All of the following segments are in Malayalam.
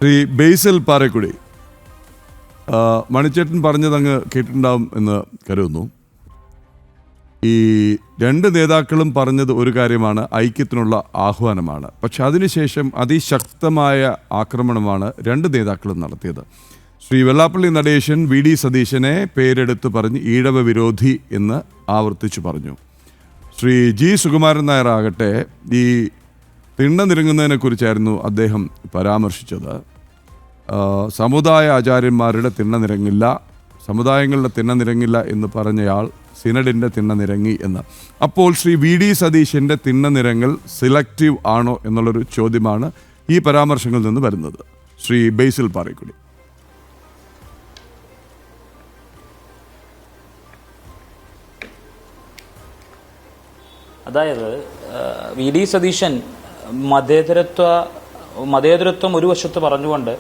ശ്രീ ബേസിൽ പാറക്കുടി, മണിച്ചേട്ടൻ പറഞ്ഞതങ്ങ് കേട്ടിട്ടുണ്ടാവും എന്ന് കരുതുന്നു. ഈ രണ്ട് നേതാക്കളും പറഞ്ഞത് ഒരു കാര്യമാണ്, ഐക്യത്തിനുള്ള ആഹ്വാനമാണ്. പക്ഷെ അതിനുശേഷം അതിശക്തമായ ആക്രമണമാണ് രണ്ട് നേതാക്കളും നടത്തിയത്. ശ്രീ വെള്ളാപ്പള്ളി നടേശൻ VD സതീശനെ പേരെടുത്ത് പറഞ്ഞ് ഈഴവ വിരോധി എന്ന് ആവർത്തിച്ചു പറഞ്ഞു. ശ്രീ G സുകുമാരൻ നായർ ആകട്ടെ ഈ തിണ്ണനിരങ്ങുന്നതിനെ കുറിച്ചായിരുന്നു അദ്ദേഹം പരാമർശിച്ചത്. സമുദായ ആചാര്യന്മാരുടെ തിണ്ണനിരങ്ങില്ല, സമുദായങ്ങളുടെ തിണ്ണനിരങ്ങില്ല എന്ന് പറഞ്ഞയാൾ സിനഡിൻ്റെ തിണ്ണനിരങ്ങി എന്ന്. അപ്പോൾ ശ്രീ VD സതീശൻ്റെ തിണ്ണനിരങ്ങൽ സിലക്റ്റീവ് ആണോ എന്നുള്ളൊരു ചോദ്യമാണ് ഈ പരാമർശങ്ങളിൽ നിന്ന് വരുന്നത്. ശ്രീ ബേസിൽ പാറക്കുടി. അതായത് VD സതീശൻ മതേതരത്വം ഒരു വശത്ത് പറഞ്ഞുകൊണ്ട്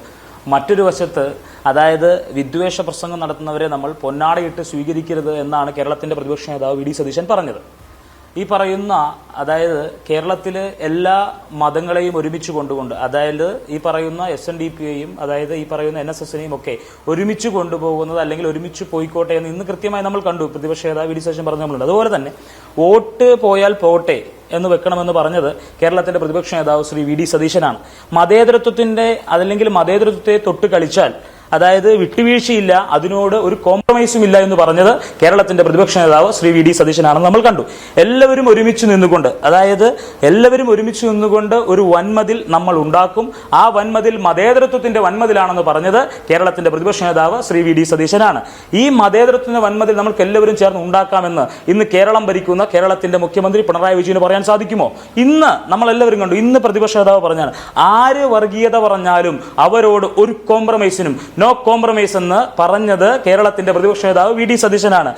മറ്റൊരു വശത്ത് അതായത് വിദ്വേഷ പ്രസംഗം നടത്തുന്നവരെ നമ്മൾ പൊന്നാടയിട്ട് സ്വീകരിക്കരുത് എന്നാണ് കേരളത്തിന്റെ പ്രതിപക്ഷ നേതാവ് VD സതീശൻ പറഞ്ഞത്. ഈ പറയുന്ന അതായത് കേരളത്തിലെ എല്ലാ മതങ്ങളെയും ഒരുമിച്ച് കൊണ്ടുകൊണ്ട്, അതായത് ഈ പറയുന്ന SNDPയെയും അതായത് ഈ പറയുന്ന NSSനെയും ഒക്കെ ഒരുമിച്ച് കൊണ്ടുപോകുന്നത് അല്ലെങ്കിൽ ഒരുമിച്ച് പോയിക്കോട്ടെ എന്ന് ഇന്ന് കൃത്യമായി നമ്മൾ കണ്ടു. പ്രതിപക്ഷ നേതാവ് VD സതീശൻ പറഞ്ഞിട്ടുണ്ട്. അതുപോലെ തന്നെ വോട്ട് പോയാൽ പോട്ടെ എന്ന് വെക്കണമെന്ന് പറഞ്ഞത് കേരളത്തിന്റെ പ്രതിപക്ഷ നേതാവ് ശ്രീ VD സതീശനാണ്. മതേതരത്വത്തിന്റെ അതല്ലെങ്കിൽ മതേതരത്വത്തെ തൊട്ട് കളിച്ചാൽ അതായത് വിട്ടുവീഴ്ചയില്ല, അതിനോട് ഒരു കോംപ്രമൈസും ഇല്ല എന്ന് പറഞ്ഞത് കേരളത്തിന്റെ പ്രതിപക്ഷ നേതാവ് ശ്രീ VD സതീശനാണെന്ന് നമ്മൾ കണ്ടു. എല്ലാവരും ഒരുമിച്ച് നിന്നുകൊണ്ട് അതായത് എല്ലാവരും ഒരുമിച്ച് നിന്നുകൊണ്ട് ഒരു വൻമതിൽ നമ്മൾ ഉണ്ടാക്കും, ആ വൻമതിൽ മതേതരത്വത്തിന്റെ വൻമതിലാണെന്ന് പറഞ്ഞത് കേരളത്തിന്റെ പ്രതിപക്ഷ നേതാവ് ശ്രീ VD സതീശനാണ്. ഈ മതേതരത്വത്തിന്റെ വൻമതിൽ നമ്മൾക്ക് എല്ലാവരും ചേർന്ന് ഉണ്ടാക്കാമെന്ന് ഇന്ന് കേരളം ഭരിക്കുന്ന കേരളത്തിന്റെ മുഖ്യമന്ത്രി പിണറായി വിജയന് പറയാൻ സാധിക്കുമോ? ഇന്ന് നമ്മളെല്ലാവരും കണ്ടു, ഇന്ന് പ്രതിപക്ഷ നേതാവ് പറഞ്ഞാണ് ആര് വർഗീയത പറഞ്ഞാലും അവരോട് ഒരു കോംപ്രമൈസിനും നോ കോംപ്രമൈസ് എന്ന് പറഞ്ഞത് കേരളത്തിന്റെ പ്രതിപക്ഷ നേതാവ് VD സതീശനാണ്.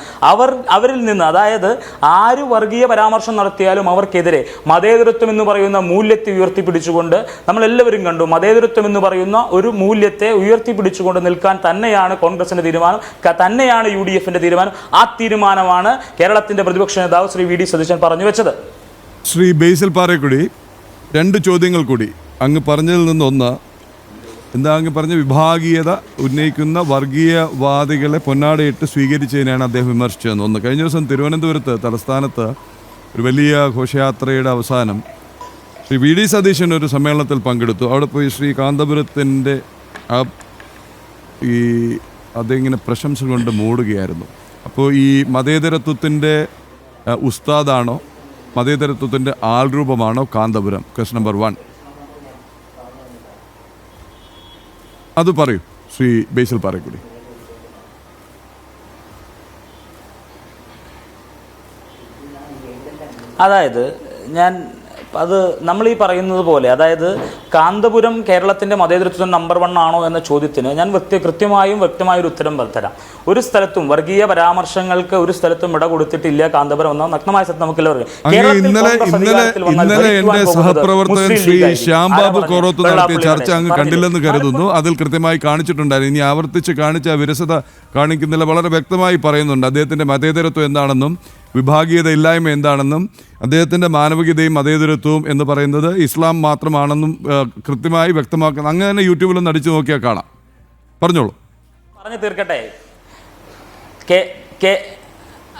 അവരിൽ നിന്ന് അതായത് ആര് വർഗീയ പരാമർശം നടത്തിയാലും അവർക്കെതിരെ മതേതരത്വം എന്ന് പറയുന്ന മൂല്യത്തെ ഉയർത്തിപ്പിടിച്ചുകൊണ്ട് നമ്മളെല്ലാവരും കണ്ടു, മതേതരത്വം എന്ന് പറയുന്ന ഒരു മൂല്യത്തെ ഉയർത്തിപ്പിടിച്ചുകൊണ്ട് നിൽക്കാൻ തന്നെയാണ് കോൺഗ്രസിന്റെ തീരുമാനം, തന്നെയാണ് UDFന്റെ തീരുമാനം. ആ തീരുമാനമാണ് കേരളത്തിന്റെ പ്രതിപക്ഷ നേതാവ് ശ്രീ VD സതീശൻ പറഞ്ഞു വെച്ചത്. ശ്രീ ബേസിൽ പാറക്കുടി, രണ്ട് ചോദ്യങ്ങൾ കൂടി. അങ്ങ് പറഞ്ഞതിൽ നിന്നൊന്ന്, എന്താ അങ്ങ് പറഞ്ഞ വിഭാഗീയത ഉന്നയിക്കുന്ന വർഗീയവാദികളെ പൊന്നാടയിട്ട് സ്വീകരിച്ചതിനാണ് അദ്ദേഹം വിമർശിച്ചതെന്ന്. ഒന്ന്, കഴിഞ്ഞ ദിവസം തിരുവനന്തപുരത്ത് തലസ്ഥാനത്ത് ഒരു വലിയ ഘോഷയാത്രയുടെ അവസാനം ശ്രീ VD സതീശൻ ഒരു സമ്മേളനത്തിൽ പങ്കെടുത്തു. അവിടെ പോയി ശ്രീ കാന്തപുരത്തിൻ്റെ അതിങ്ങനെ പ്രശംസ കൊണ്ട് മൂടുകയായിരുന്നു. അപ്പോൾ ഈ മതേതരത്വത്തിൻ്റെ ഉസ്താദാണോ, മതേതരത്വത്തിൻ്റെ ആൾരൂപമാണോ കാന്തപുരം? Question number 1. അത് പറയൂ ശ്രീ ബേസിൽ പാറക്കുടി. അതായത് അത് നമ്മൾ ഈ പറയുന്നത് പോലെ അതായത് കാന്തപുരം കേരളത്തിന്റെ മതേതരത്വം നമ്പർ 1 ആണോ എന്ന ചോദ്യത്തിന് ഞാൻ കൃത്യമായും വ്യക്തമായൊരു ഉത്തരം തരാം. ഒരു സ്ഥലത്തും വർഗീയ പരാമർശങ്ങൾക്ക് ഒരു സ്ഥലത്തും ഇട കൊടുത്തിട്ടില്ല കാന്തപുരം എന്ന നഗ്നമായ സത്യം നമുക്കെല്ലാവരും. ഇന്നലെ എന്റെ സഹപ്രവർത്തകൻ ശ്രീ ശ്യാംബാബു കോറോത്ത് നടത്തിയ ചർച്ച അങ്ങ് കണ്ടില്ലെന്ന് കരുതുന്നു. അതിൽ കൃത്യമായി കാണിച്ചിട്ടുണ്ടായിരുന്നു. ഇനി ആവർത്തിച്ച് കാണിച്ച വിരസത കാണിക്കുന്നില്ല, വളരെ വ്യക്തമായി പറയുന്നുണ്ട് അദ്ദേഹത്തിന്റെ മതേതരത്വം എന്താണെന്നും വിഭാഗീയത ഇല്ലായ്മ എന്താണെന്നും അദ്ദേഹത്തിൻ്റെ മാനവികതയും മതേതരത്വവും എന്ന് പറയുന്നത് ഇസ്ലാം മാത്രമാണെന്നും കൃത്യമായി വ്യക്തമാക്കുന്നത്. അങ്ങനെ യൂട്യൂബിലൊന്ന് അടിച്ചു നോക്കിയാൽ കാണാം. പറഞ്ഞോളൂ. പറഞ്ഞു തീർക്കട്ടെ.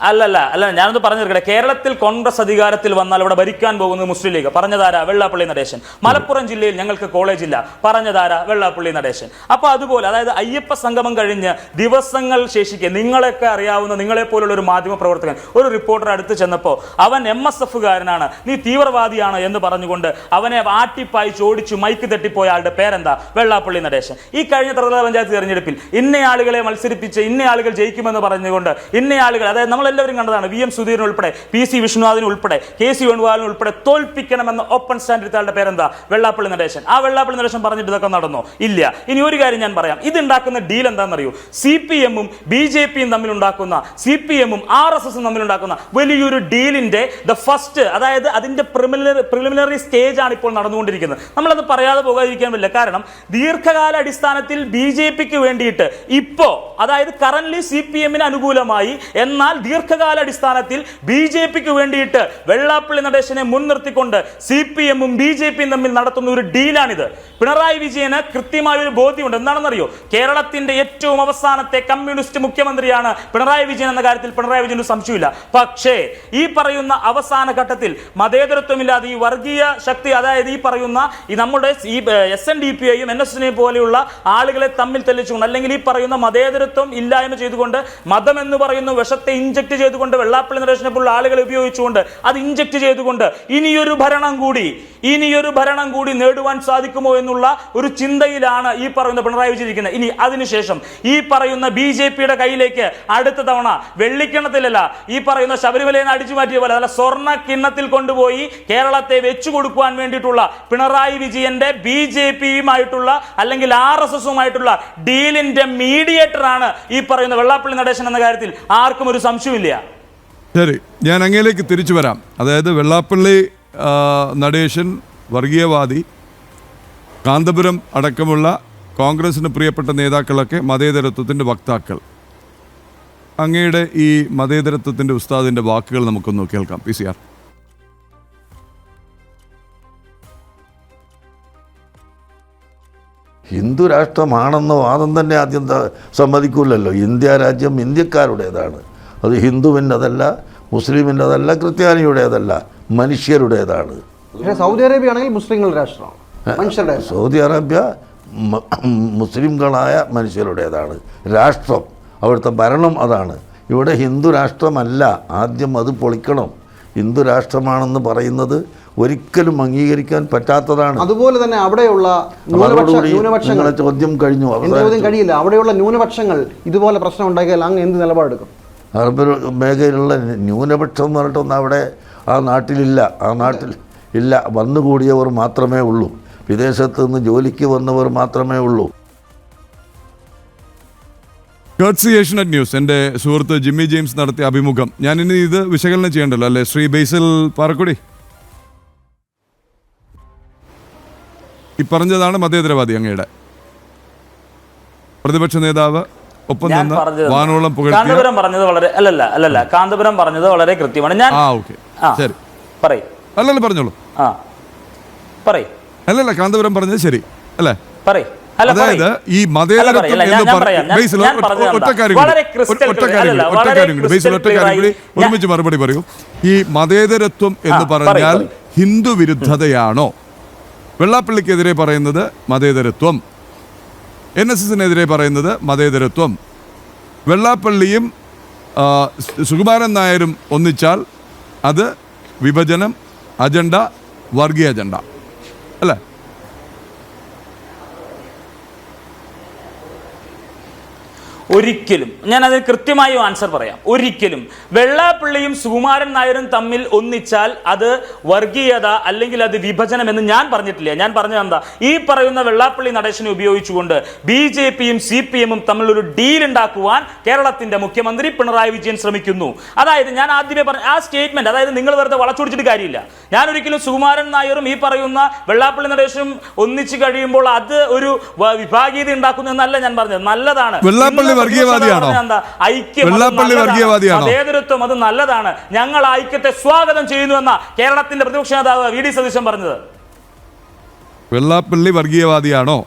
അല്ല ഞാനൊന്ന് പറഞ്ഞു തീർക്കട്ടെ. കേരളത്തിൽ കോൺഗ്രസ് അധികാരത്തിൽ വന്നാൽ ഇവിടെ ഭരിക്കാൻ പോകുന്നത് മുസ്ലിം ലീഗ്. പറഞ്ഞതാര? വെള്ളാപ്പള്ളി നടേശൻ. മലപ്പുറം ജില്ലയിൽ ഞങ്ങൾക്ക് കോളേജില്ല. പറഞ്ഞതാര? വെള്ളാപ്പള്ളി നടേശൻ. അപ്പൊ അതുപോലെ അതായത് അയ്യപ്പ സംഗമം കഴിഞ്ഞ് ദിവസങ്ങൾ ശേഷിക്കെ നിങ്ങളൊക്കെ അറിയാവുന്ന നിങ്ങളെപ്പോലുള്ള ഒരു മാധ്യമ പ്രവർത്തകൻ ഒരു റിപ്പോർട്ടർ അടുത്ത് ചെന്നപ്പോൾ അവൻ MSFകാരനാണ്, നീ തീവ്രവാദിയാണ് എന്ന് പറഞ്ഞുകൊണ്ട് അവനെ ആട്ടിപ്പായി ചോടിച്ചു മൈക്ക് തട്ടിപ്പോയ ആളുടെ പേരെന്താ? വെള്ളാപ്പള്ളി നടേശൻ. ഈ കഴിഞ്ഞ ത്രിതല പഞ്ചായത്ത് തെരഞ്ഞെടുപ്പിൽ ഇന്നയാളുകളെ മത്സരിപ്പിച്ച് ഇന്നയാളുകൾ ജയിക്കുമെന്ന് പറഞ്ഞുകൊണ്ട് ഇന്നയാളുകൾ അതായത് നമ്മളെല്ലാവരും കണ്ടതാണ്, VM സുധീരൻ ഉൾപ്പെടെ PC വിഷ്ണുനാഥിന് ഉൾപ്പെടെ KC വേണുഗോപാലിന് ഉൾപ്പെടെ തോൽപ്പിക്കണമെന്ന ഓപ്പൺ സ്റ്റാൻഡ് എടുത്ത ആളുടെ പേരെന്താ? വെള്ളാപ്പള്ളി നടേശൻ. ആ വെള്ളാപ്പള്ളി നടേശൻ പറഞ്ഞിട്ട് ഇതൊക്കെ നടന്നോ? ഇല്ല. ഇനി ഒരു കാര്യം ഞാൻ പറയാം, ഇതുണ്ടാക്കുന്ന ഡീൽ എന്താണെന്നറിയോ? CPM-ഉം BJP-യും തമ്മിലുണ്ടാക്കുന്ന, CPM-ഉം RSS-ഉം തമ്മിലുണ്ടാക്കുന്ന വലിയൊരു ഡീലിന്റെ ഫസ്റ്റ് അതായത് അതിന്റെ പ്രിലിമിനറി സ്റ്റേജ് ആണ് ഇപ്പോൾ നടന്നുകൊണ്ടിരിക്കുന്നത്. നമ്മളത് പറയാതെ പോകാതിരിക്കാൻ പറ്റില്ല. കാരണം ദീർഘകാല അടിസ്ഥാനത്തിൽ BJP-ക്ക് വേണ്ടിയിട്ട് ഇപ്പോ അതായത് കറന്റ് CPM-ന് അനുകൂലമായി എന്നാൽ ദീർഘകാലാടിസ്ഥാനത്തിൽ BJPക്ക് വേണ്ടിയിട്ട് വെള്ളാപ്പള്ളി നടേശനെ മുൻനിർത്തിക്കൊണ്ട് CPM-ഉം BJPയും തമ്മിൽ നടത്തുന്ന ഒരു ഡീലാണിത്. പിണറായി വിജയന് കൃത്യമായ ഒരു ബോധ്യമുണ്ട്. എന്താണെന്നറിയോ? കേരളത്തിന്റെ ഏറ്റവും അവസാനത്തെ കമ്മ്യൂണിസ്റ്റ് മുഖ്യമന്ത്രിയാണ് പിണറായി വിജയൻ എന്ന കാര്യത്തിൽ പിണറായി വിജയന് സംശയമില്ല. പക്ഷേ ഈ പറയുന്ന അവസാന ഘട്ടത്തിൽ മതേതരത്വമില്ലാതെ ഈ വർഗീയ ശക്തി, അതായത് ഈ പറയുന്ന ഈ നമ്മുടെ ഈ SNDP-യെയും NSSനെയും പോലെയുള്ള ആളുകളെ തമ്മിൽ തെളിച്ചുകൊണ്ട്, അല്ലെങ്കിൽ ഈ പറയുന്ന മതേതരത്വം ഇല്ലായ്മ ചെയ്തുകൊണ്ട്, മതം എന്ന് പറയുന്ന വിഷത്തെ ഇഞ്ചക്ട് ചെയ്തുകൊണ്ട്, വെള്ളാപ്പള്ളി നടേശനെ പോലുള്ള ആളുകളെ ഉപയോഗിച്ചുകൊണ്ട് അത് ഇഞ്ചക്ട് ചെയ്തുകൊണ്ട് ഇനിയൊരു ഭരണം കൂടി നേടുവാൻ സാധിക്കുമോ എന്നുള്ള ഒരു ചിന്തയിലാണ് ഈ പറയുന്ന പിണറായി വിജയൻ ഇരിക്കുന്നത്. ഇനി അതിനുശേഷം ഈ പറയുന്ന BJPയുടെ കയ്യിലേക്ക് അടുത്ത തവണ വെള്ളിക്കിണ്ണത്തിലല്ല, ഈ പറയുന്ന ശബരിമലയിൽ നിന്ന് അടിച്ചു മാറ്റിയ പോലെ അല്ല, സ്വർണ്ണ കിണ്ണത്തിൽ കൊണ്ടുപോയി കേരളത്തെ വെച്ചു കൊടുക്കുവാൻ വേണ്ടിയിട്ടുള്ള പിണറായി വിജയന്റെ BJPയുമായിട്ടുള്ള അല്ലെങ്കിൽ RSSുമായിട്ടുള്ള ഡീലിന്റെ മീഡിയേറ്റർ ആണ് ഈ പറയുന്ന വെള്ളാപ്പള്ളി നടേശൻ എന്ന കാര്യത്തിൽ ആർക്കും ഒരു സംശയമില്ല. ശരി, ഞാൻ അങ്ങയിലേക്ക് തിരിച്ചു വരാം. അതായത് വെള്ളാപ്പള്ളി നടേശൻ വർഗീയവാദി, കാന്തപുരം അടക്കമുള്ള കോൺഗ്രസിന് പ്രിയപ്പെട്ട നേതാക്കളൊക്കെ മതേതരത്വത്തിൻ്റെ വക്താക്കൾ. അങ്ങയുടെ ഈ മതേതരത്വത്തിൻ്റെ ഉസ്താദിൻ്റെ വാക്കുകൾ നമുക്കൊന്ന് കേൾക്കാം. PCR. ഹിന്ദു രാഷ്ട്രമാണെന്ന വാദം തന്നെ ആദ്യം സമ്മതിക്കൂലല്ലോ. ഇന്ത്യ രാജ്യം ഇന്ത്യക്കാരുടേതാണ്. അത് ഹിന്ദുവിൻ്റെതല്ല, മുസ്ലിമിൻ്റെതല്ല, ക്രിസ്ത്യാനിയുടേതല്ല, മനുഷ്യരുടേതാണ്. സൗദി അറേബ്യ ആണെങ്കിൽ മുസ്ലിങ്ങളുടെ രാഷ്ട്രമാണ്, മനുഷ്യരുടെ. സൗദി അറേബ്യ മുസ്ലിംകളായ മനുഷ്യരുടേതാണ് രാഷ്ട്രം. അവിടുത്തെ ഭരണം അതാണ്. ഇവിടെ ഹിന്ദു രാഷ്ട്രമല്ല. ആദ്യം അത് പൊളിക്കണം. ഹിന്ദു രാഷ്ട്രമാണെന്ന് പറയുന്നത് ഒരിക്കലും അംഗീകരിക്കാൻ പറ്റാത്തതാണ്. അതുപോലെ തന്നെ അവിടെയുള്ള ന്യൂനപക്ഷങ്ങളെ ചോദ്യം കഴിഞ്ഞു. കഴിയില്ല. അവിടെയുള്ള ന്യൂനപക്ഷങ്ങൾ ഇതുപോലെ പ്രശ്നം ഉണ്ടാക്കിയാൽ അങ്ങ് എന്ത് നിലപാടെടുക്കും? അറബ് മേഖലയിലുള്ള ന്യൂനപക്ഷം എന്ന് പറഞ്ഞിട്ടൊന്നും അവിടെ ആ നാട്ടിലില്ല. ആ നാട്ടിൽ ഇല്ല. വന്നുകൂടിയവർ മാത്രമേ ഉള്ളൂ. വിദേശത്ത് നിന്ന് ജോലിക്ക് വന്നവർ മാത്രമേ ഉള്ളൂ. Curtsy Asianet news. എൻ്റെ സുഹൃത്ത് ജിമ്മി ജെയിംസ് നടത്തിയ അഭിമുഖം ഞാനിനി ഇത് വിശകലനം ചെയ്യണ്ടല്ലോ അല്ലേ? ശ്രീ ബേസിൽ പാറക്കുടി, ഈ പറഞ്ഞതാണ് മതേതരവാദി അങ്ങയുടെ പ്രതിപക്ഷ നേതാവ്. ഒപ്പം നിന്ന് വാനോളം കാന്തപുരം പറഞ്ഞത് വളരെ അല്ലല്ല കാന്തപുരം പറഞ്ഞത് വളരെ കൃത്യമാണ്. ഞാൻ ശരി പറയും. അല്ലല്ല പറഞ്ഞോളൂ. അല്ലല്ല കാന്തപുരം പറഞ്ഞത് ശരി അല്ലേ? അതായത് ഈ മതേതരത്വം ഒരുമിച്ച് മറുപടി പറയൂ. ഈ മതേതരത്വം എന്ന് പറഞ്ഞാൽ ഹിന്ദു വിരുദ്ധതയാണോ? വെള്ളാപ്പള്ളിക്കെതിരെ പറയുന്നത് മതേതരത്വം, NSSനെതിരെ പറയുന്നത് മതേതരത്വം. വെള്ളാപ്പള്ളിയും സുകുമാരൻ നായരും ഒന്നിച്ചാൽ അത് വിഭജനം, അജണ്ട, വർഗീയ അജണ്ട അല്ലേ? ഒരിക്കലും ഞാൻ അതിന് കൃത്യമായി ആൻസർ പറയാം. ഒരിക്കലും വെള്ളാപ്പള്ളിയും സുകുമാരൻ നായരും തമ്മിൽ ഒന്നിച്ചാൽ അത് വർഗീയത അല്ലെങ്കിൽ അത് വിഭജനം എന്ന് ഞാൻ പറഞ്ഞിട്ടില്ല. ഞാൻ പറഞ്ഞത് എന്താ, ഈ പറയുന്ന വെള്ളാപ്പള്ളി നടേശനെ ഉപയോഗിച്ചുകൊണ്ട് BJPയും CPM-ഉം തമ്മിലൊരു ഡീൽ ഉണ്ടാക്കുവാൻ കേരളത്തിന്റെ മുഖ്യമന്ത്രി പിണറായി വിജയൻ ശ്രമിക്കുന്നു. അതായത് ഞാൻ ആദ്യമേ പറഞ്ഞ ആ സ്റ്റേറ്റ്മെന്റ്, അതായത് നിങ്ങൾ വെറുതെ വളച്ചൊടിച്ചിട്ട് കാര്യമില്ല. ഞാൻ ഒരിക്കലും സുകുമാരൻ നായരും ഈ പറയുന്ന വെള്ളാപ്പള്ളി നടേശനും ഒന്നിച്ചു കഴിയുമ്പോൾ അത് ഒരു വിഭാഗീയത ഉണ്ടാക്കുന്നു എന്നല്ല ഞാൻ പറഞ്ഞത്. നല്ലതാണ്. വർഗീയവാദിയാണോ? മതേതരത്വം അത് നല്ലതാണ്. ഞങ്ങൾ ഐക്യത്തെ സ്വാഗതം ചെയ്യുന്നുവെന്ന കേരളത്തിന്റെ പ്രതിപക്ഷ നേതാവ് VD സതീശൻ പറഞ്ഞത്. വെള്ളാപ്പള്ളി വർഗീയവാദിയാണോ?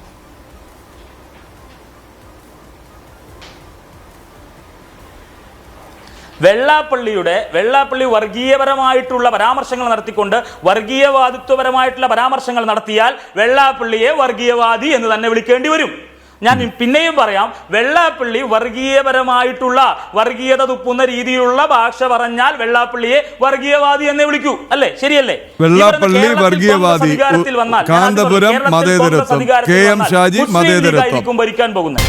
വെള്ളാപ്പള്ളി വർഗീയപരമായിട്ടുള്ള പരാമർശങ്ങൾ നടത്തിക്കൊണ്ട് വർഗീയവാദിത്വപരമായിട്ടുള്ള പരാമർശങ്ങൾ നടത്തിയാൽ വെള്ളാപ്പള്ളിയെ വർഗീയവാദി എന്ന് തന്നെ വിളിക്കേണ്ടി വരും. ഞാൻ പിന്നെയും പറയാം, വെള്ളാപ്പള്ളി വർഗീയപരമായിട്ടുള്ള വർഗീയത തുപ്പുന്ന രീതിയിലുള്ള ഭാഷ പറഞ്ഞാൽ വെള്ളാപ്പള്ളിയെ വർഗീയവാദി എന്നെ വിളിക്കൂ, അല്ലേ? ശരിയല്ലേ? വെള്ളാപ്പള്ളി വർഗീയവാദി, കാന്തപുരം മതേതരത്വം, KM ഷാജി മതേതരത്വം ഭരിക്കാൻ പോകുന്നത്.